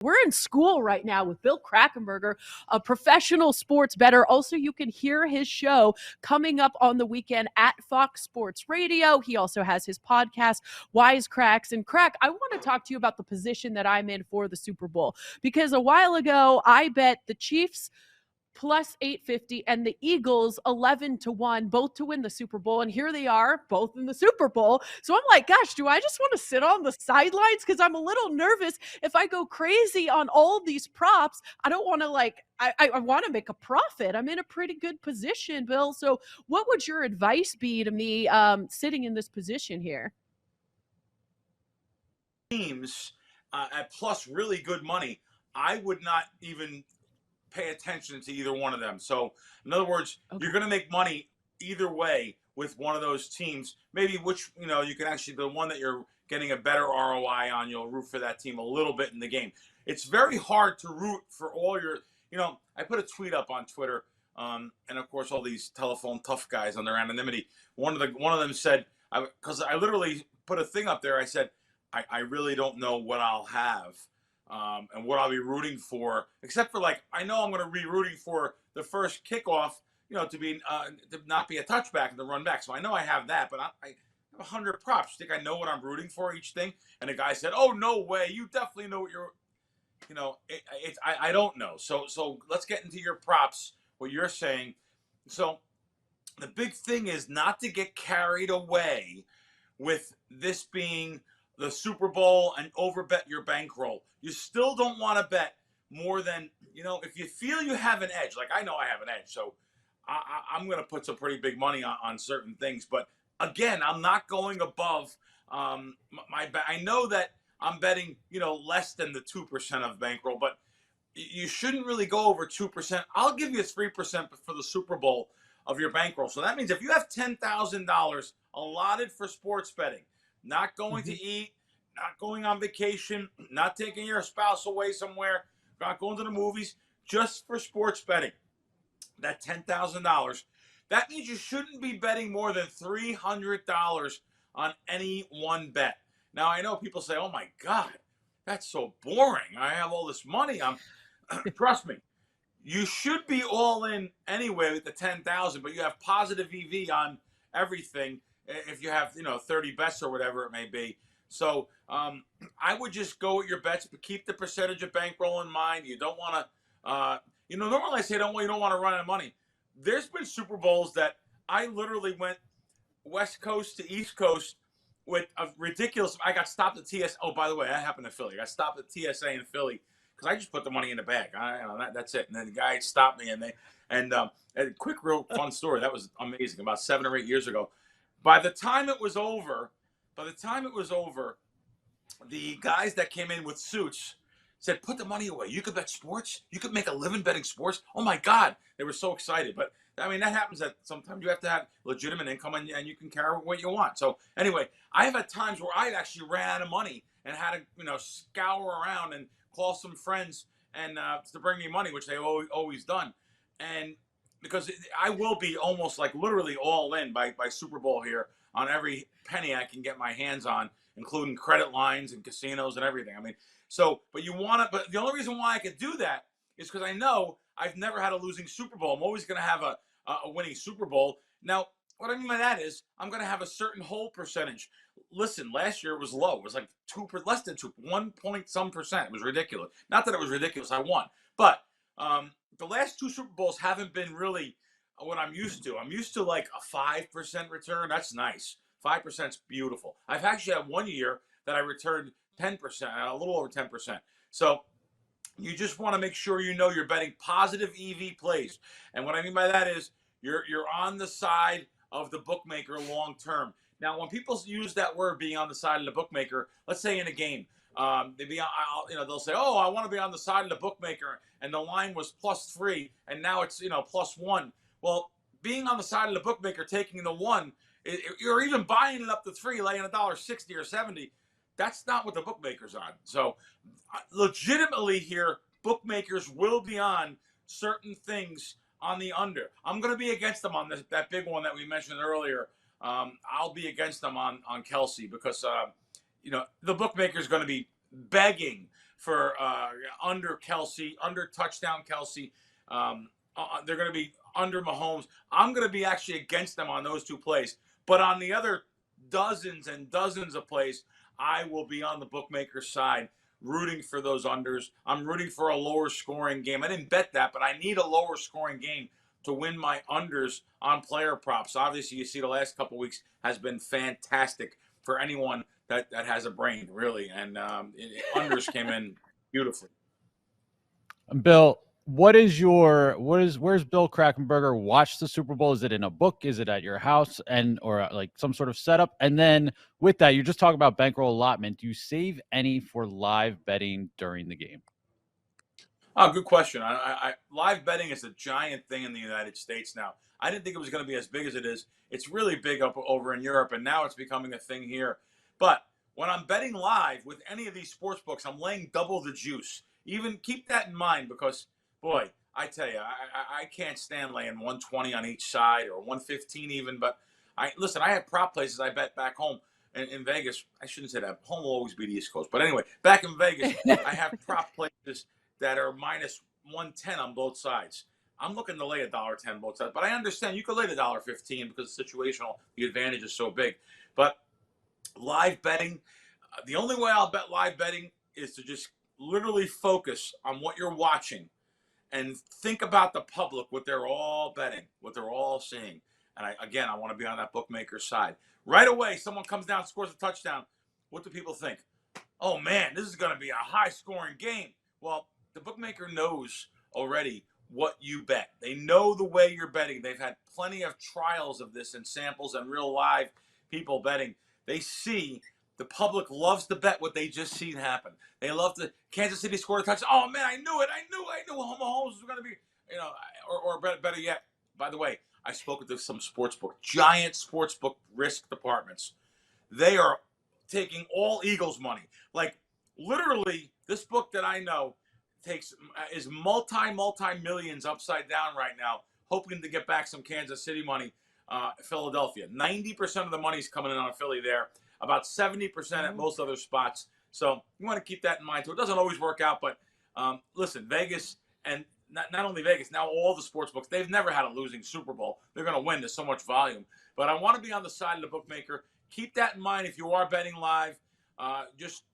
We're in school right now with Bill Krakenberger, a professional sports bettor. Also, you can hear his show coming up on the weekend at Fox Sports Radio. He also has his podcast, Wisecracks. And Crack, I want to talk to you about the position that I'm in for the Super Bowl, because a while ago I bet the Chiefs plus 850 and the Eagles 11-1, both to win the Super Bowl. And here they are, both in the Super Bowl. So I'm like, gosh, do I just want to sit on the sidelines? Because I'm a little nervous. If I go crazy on all these props, I don't want to I want to make a profit. I'm in a pretty good position, Bill. So what would your advice be to me sitting in this position here? Teams at plus really good money, I would not even pay attention to either one of them. So, in other words, Okay. you're going to make money either way with one of those teams. Maybe which, you can actually, the one that you're getting a better ROI on, you'll root for that team a little bit in the game. It's very hard to root for all your, I put a tweet up on Twitter, and of course, all these telephone tough guys on their anonymity. One of them said, because I literally put a thing up there, I said, I really don't know what I'll have. And what I'll be rooting for, except for I know I'm going to be rooting for the first kickoff, to not be a touchback and to run back. So I know I have that, but I have 100 props. You think I know what I'm rooting for each thing? And the guy said, "Oh, no way! You definitely know what you're." I don't know. So let's get into your props. What you're saying. So the big thing is not to get carried away with this being the Super Bowl and overbet your bankroll. You still don't want to bet more than, if you feel you have an edge, like I know I have an edge, so I'm going to put some pretty big money on certain things. But again, I'm not going above I know that I'm betting, less than the 2% of bankroll, but you shouldn't really go over 2%. I'll give you 3% for the Super Bowl of your bankroll. So that means if you have $10,000 allotted for sports betting, not going to eat, not going on vacation, not taking your spouse away somewhere, not going to the movies, just for sports betting, that $10,000, that means you shouldn't be betting more than $300 on any one bet. Now, I know people say, oh my God, that's so boring. I have all this money. Trust me, you should be all in anyway with the 10,000, but you have positive EV on everything if you have 30 bets or whatever it may be. So I would just go with your bets, but keep the percentage of bankroll in mind. You don't want to normally I say you don't want to run out of money. There's been Super Bowls that I literally went West Coast to East Coast with a ridiculous. I got stopped at TSA. Oh, by the way, that happened in Philly. I got stopped at TSA in Philly because I just put the money in the bag. That's it. And then the guy stopped me, and a quick, real fun story. That was amazing. About 7 or 8 years ago. By the time it was over, the guys that came in with suits said, "Put the money away. You could bet sports. You could make a living betting sports." Oh my God, they were so excited. But I mean, that happens. That sometimes you have to have legitimate income, and you can carry what you want. So anyway, I have had times where I actually ran out of money and had to scour around and call some friends and to bring me money, which they've always done. And because I will be almost like literally all in by Super Bowl here on every penny I can get my hands on, including credit lines and casinos and everything. I mean, but but the only reason why I could do that is because I know I've never had a losing Super Bowl. I'm always going to have a winning Super Bowl. Now, what I mean by that is I'm going to have a certain hold percentage. Listen, last year it was low. It was like less than 1 point some percent. It was ridiculous. Not that it was ridiculous. I won. But the last 2 Super Bowls haven't been really what I'm used to. I'm used to like a 5% return. That's nice. 5% is beautiful. I've actually had 1 year that I returned 10%, a little over 10%. So you just want to make sure you're betting positive EV plays. And what I mean by that is you're on the side of the bookmaker long term. Now, when people use that word, being on the side of the bookmaker, let's say in a game, they'll say, "Oh, I want to be on the side of the bookmaker," and the line was +3, and now it's +1. Well, being on the side of the bookmaker, taking the 1, you're even buying it up to 3, laying $1.60 or 70. That's not what the bookmaker's on. So, legitimately here, bookmakers will be on certain things on the under. I'm going to be against them on that big one that we mentioned earlier. I'll be against them on Kelsey because the bookmaker is going to be begging for under Kelsey, under touchdown Kelsey. They're going to be under Mahomes. I'm going to be actually against them on those two plays. But on the other dozens and dozens of plays, I will be on the bookmaker's side, rooting for those unders. I'm rooting for a lower scoring game. I didn't bet that, but I need a lower scoring game to win my unders on player props. Obviously, you see the last couple of weeks has been fantastic for anyone that has a brain, really. And unders came in beautifully. Bill, where's Bill Krackomberger watch the Super Bowl? Is it in a book? Is it at your house or like some sort of setup? And then with that, you just talk about bankroll allotment. Do you save any for live betting during the game? Oh, good question. Live betting is a giant thing in the United States now. I didn't think it was going to be as big as it is. It's really big over in Europe, and now it's becoming a thing here. But when I'm betting live with any of these sports books, I'm laying double the juice. Even keep that in mind because, boy, I tell you, I can't stand laying 120 on each side or 115 even. But I have prop places I bet back home in Vegas. I shouldn't say that. Home will always be the East Coast. But anyway, back in Vegas, I have prop places that are minus 110 on both sides. I'm looking to lay $1.10 both sides, but I understand you could lay $1.15 because it's situational. The advantage is so big. But live betting, the only way I'll bet live betting is to just literally focus on what you're watching and think about the public, what they're all betting, what they're all seeing. And I want to be on that bookmaker's side. Right away, someone comes down, scores a touchdown. What do people think? Oh man, this is going to be a high-scoring game. Well, the bookmaker knows already what you bet. They know the way you're betting. They've had plenty of trials of this and samples and real live people betting. They see the public loves to bet what they just seen happen. They love to. Kansas City scored a touchdown. Oh man, I knew it. I knew Mahomes was going to be, or better yet. By the way, I spoke with some giant sportsbook risk departments. They are taking all Eagles money. Like literally, this book that I know is multi-millions upside down right now, hoping to get back some Kansas City money. Philadelphia, 90% of the money's coming in on Philly there, about 70% at most other spots. So you want to keep that in mind too. It doesn't always work out, but listen, Vegas and not only Vegas, now all the sports books, they've never had a losing Super Bowl. They're going to win. There's so much volume. But I want to be on the side of the bookmaker. Keep that in mind if you are betting live.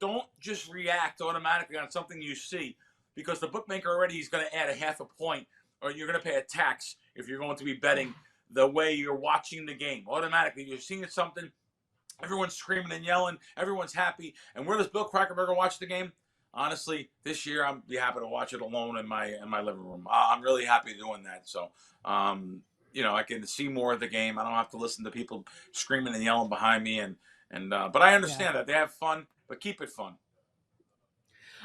Don't react automatically on something you see, because the bookmaker already is going to add a half a point, or you're going to pay a tax if you're going to be betting the way you're watching the game. Automatically, you're seeing something, everyone's screaming and yelling, everyone's happy. And where does Bill Krackomberger watch the game? Honestly, this year I'm be happy to watch it alone in my living room. I'm really happy doing that. So, I can see more of the game. I don't have to listen to people screaming and yelling behind me. But I understand that they have fun, but keep it fun.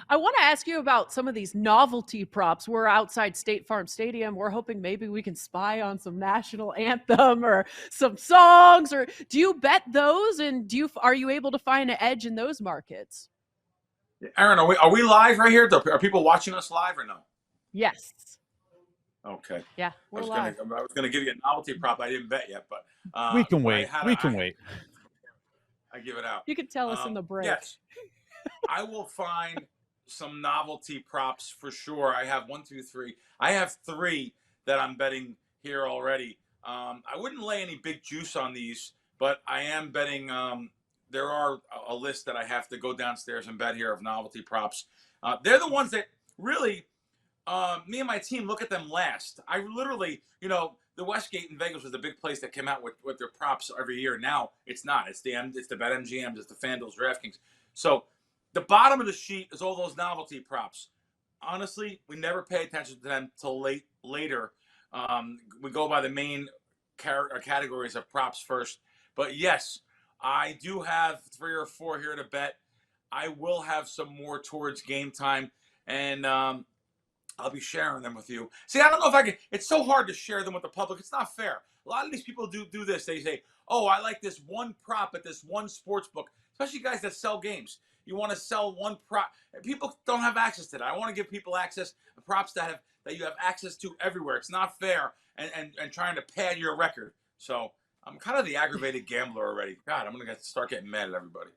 I want to ask you about some of these novelty props. We're outside State Farm Stadium. We're hoping maybe we can spy on some national anthem or some songs. Or do you bet those? And are you able to find an edge in those markets? Aaron, are we live right here? Are people watching us live or no? Yes. Okay. Yeah, we're live. I was gonna give you a novelty prop I didn't bet yet, but we can wait. We can wait. I give it out. You can tell us in the break. Yes. I will find some novelty props for sure. I have 1, 2, 3. I have 3 that I'm betting here already. I wouldn't lay any big juice on these, but I am betting. There are a list that I have to go downstairs and bet here of novelty props. They're the ones that really me and my team look at them last. I literally, the Westgate in Vegas was the big place that came out with their props every year. Now it's not. It's the BetMGMs, it's the FanDuel's, DraftKings. So the bottom of the sheet is all those novelty props. Honestly, we never pay attention to them till later. We go by the main categories of props first. But yes, I do have 3 or 4 here to bet. I will have some more towards game time, and I'll be sharing them with you. See, I don't know if I can. It's so hard to share them with the public. It's not fair. A lot of these people do this. They say, oh, I like this one prop at this one sports book, especially guys that sell games. You want to sell one prop. People don't have access to that. I want to give people access to props that you have access to everywhere. It's not fair and trying to pad your record. So I'm kind of the aggravated gambler already. God, I'm going to start getting mad at everybody.